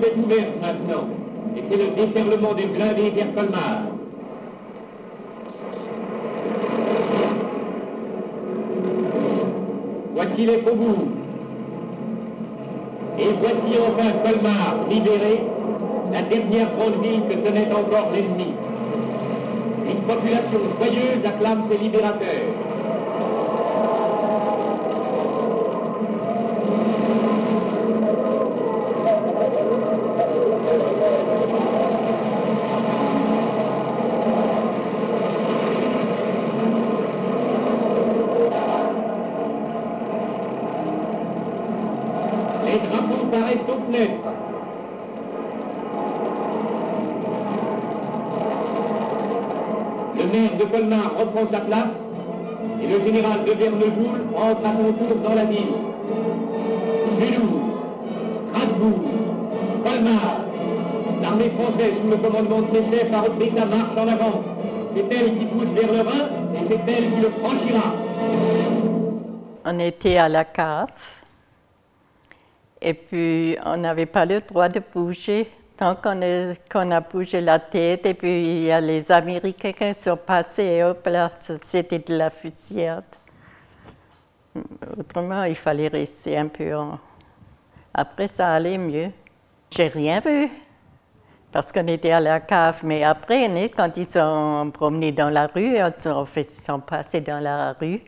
route est ouverte maintenant. Et c'est le déferlement des blindés vers Colmar. Voici les faubourgs. Et voici enfin Colmar, libéré, la dernière grande ville que tenait encore l'ennemi. Une population joyeuse acclame ses libérateurs. Les drapeaux paraissent aux fenêtres. Le maire de Colmar reprend sa place et le général de Vernejoul entre à son tour dans la ville. Mulhouse, Strasbourg, Colmar, l'armée française sous le commandement de ses chefs a repris sa marche en avant. C'est elle qui pousse vers le Rhin et c'est elle qui le franchira. On était à la cave et puis on n'avait pas le droit de bouger. Tant qu'on a bougé la tête, et puis il y a les Américains qui sont passés, et hop là, c'était de la fusillade. Autrement, il fallait rester un peu en... Après, ça allait mieux. J'ai rien vu, parce qu'on était à la cave, mais après, quand ils sont promenés dans la rue, ils sont passés dans la rue,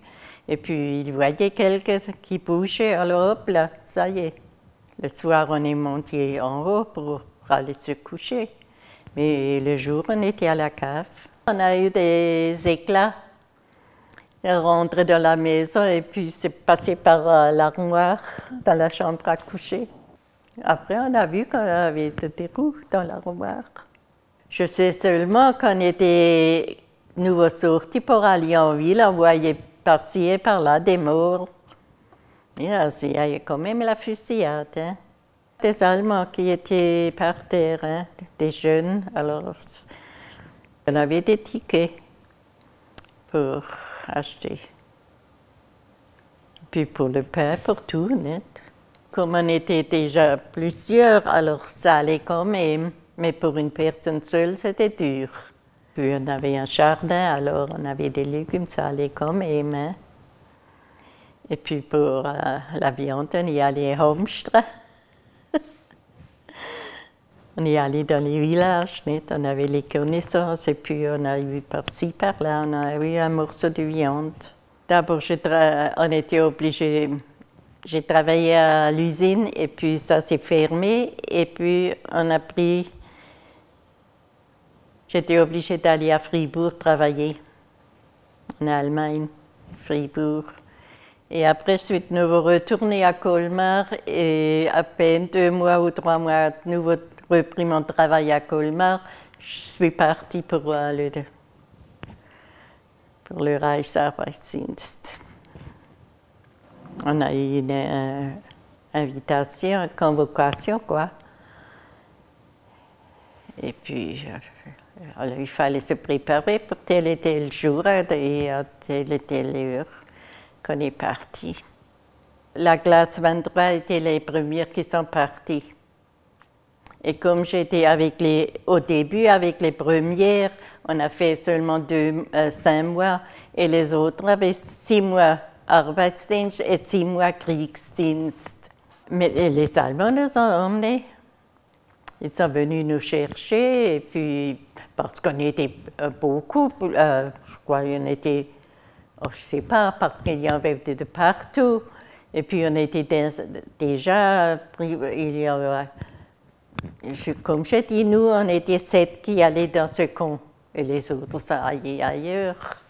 et puis ils voyaient quelqu'un qui bougeait, alors hop là, ça y est. Le soir, on est monté en haut pour aller se coucher. Mais le jour, on était à la cave. On a eu des éclats. On est rentré dans la maison et puis c'est passé par l'armoire dans la chambre à coucher. Après, on a vu qu'on avait des roues dans l'armoire. Je sais seulement qu'on était nouveau sortis pour aller en ville, on voyait par-ci et par-là des morts. Il y a quand même la fusillade. Hein. Des Allemands qui étaient par terre, hein, des jeunes, alors on avait des tickets pour acheter. Puis pour le pain, pour tout, net. Comme on était déjà plusieurs, alors ça allait quand même, mais pour une personne seule, c'était dur. Puis on avait un jardin, alors on avait des légumes, ça allait quand même. Hein. Et puis pour la viande, on y allait à Homstra. On y allait dans les villages, on avait les connaissances, et puis on a eu par-ci, par-là, on a eu un morceau de viande. D'abord, on était obligés, j'ai travaillé à l'usine, et puis ça s'est fermé, et puis on a pris, j'étais obligée d'aller à Fribourg travailler, en Allemagne, Fribourg. Et après, je suis de nouveau retournée à Colmar, et à peine 2 mois ou 3 mois, de nouveau repris mon travail à Colmar, je suis partie pour le Reichsarbeitsdienst. On a eu une invitation, une convocation, quoi. Et puis, alors, il fallait se préparer pour tel et tel jour et à telle et telle heure qu'on est parti. La classe 23 était les premières qui sont parties. Et comme j'étais au début avec les premières, on a fait seulement 5 mois et les autres avaient 6 mois Arbeitsdienst et 6 mois Kriegsdienst. Mais les Allemands nous ont emmenés. Ils sont venus nous chercher et puis parce qu'on était beaucoup, je crois qu'on était, je ne sais pas, parce qu'il y en avait de partout. Et puis on était déjà pris, comme je dis, nous, on était 7 qui allaient dans ce camp et les autres, ça allait ailleurs.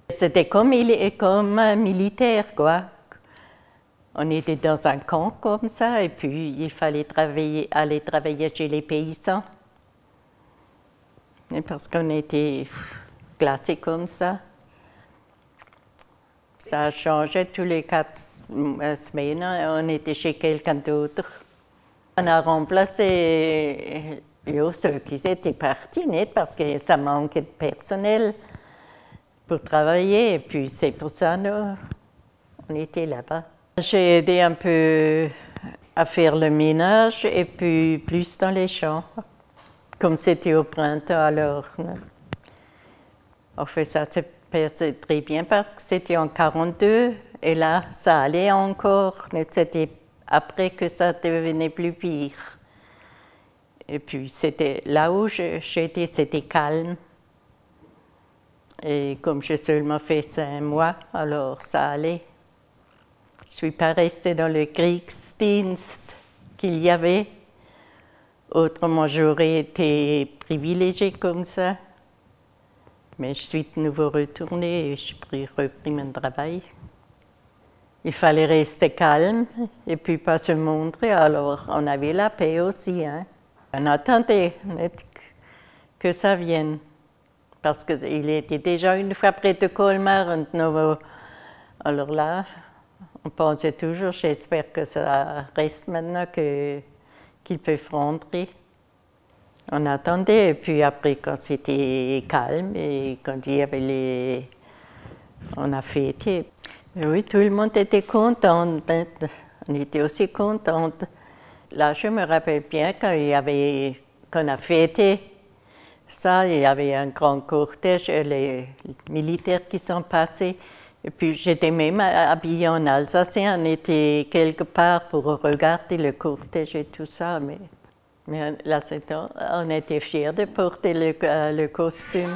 C'était comme militaire, quoi. On était dans un camp comme ça et puis il fallait aller travailler chez les paysans. Et parce qu'on était classés comme ça. Ça a changé tous les 4 semaines, on était chez quelqu'un d'autre. On a remplacé ceux qui étaient partis, net, parce que ça manquait de personnel pour travailler. Et puis c'est pour ça qu'on était là-bas. J'ai aidé un peu à faire le ménage et puis plus dans les champs, comme c'était au printemps alors. En fait, ça s'est passé très bien parce que c'était en 1942 et là, ça allait encore, mais c'était après que ça devenait plus pire. Et puis, c'était là où j'étais, c'était calme. Et comme j'ai seulement fait 5 mois, alors ça allait. Je ne suis pas restée dans le Kriegsdienst qu'il y avait. Autrement, j'aurais été privilégiée comme ça. Mais je suis de nouveau retournée et j'ai repris mon travail. Il fallait rester calme et puis pas se montrer. Alors, on avait la paix aussi. Hein. On attendait que ça vienne. Parce qu'il était déjà une fois près de Colmar. Alors là, on pensait toujours, j'espère que ça reste maintenant qu'ils peuvent rentrer. On attendait, et puis après, quand c'était calme et quand il y avait on a fêté. Mais oui, tout le monde était content. On était aussi contente. Là, je me rappelle bien qu'on a fêté ça, il y avait un grand cortège, les militaires qui sont passés. Et puis j'étais même habillée en alsacien, on était quelque part pour regarder le cortège et tout ça. Mais là, on était fiers de porter le costume.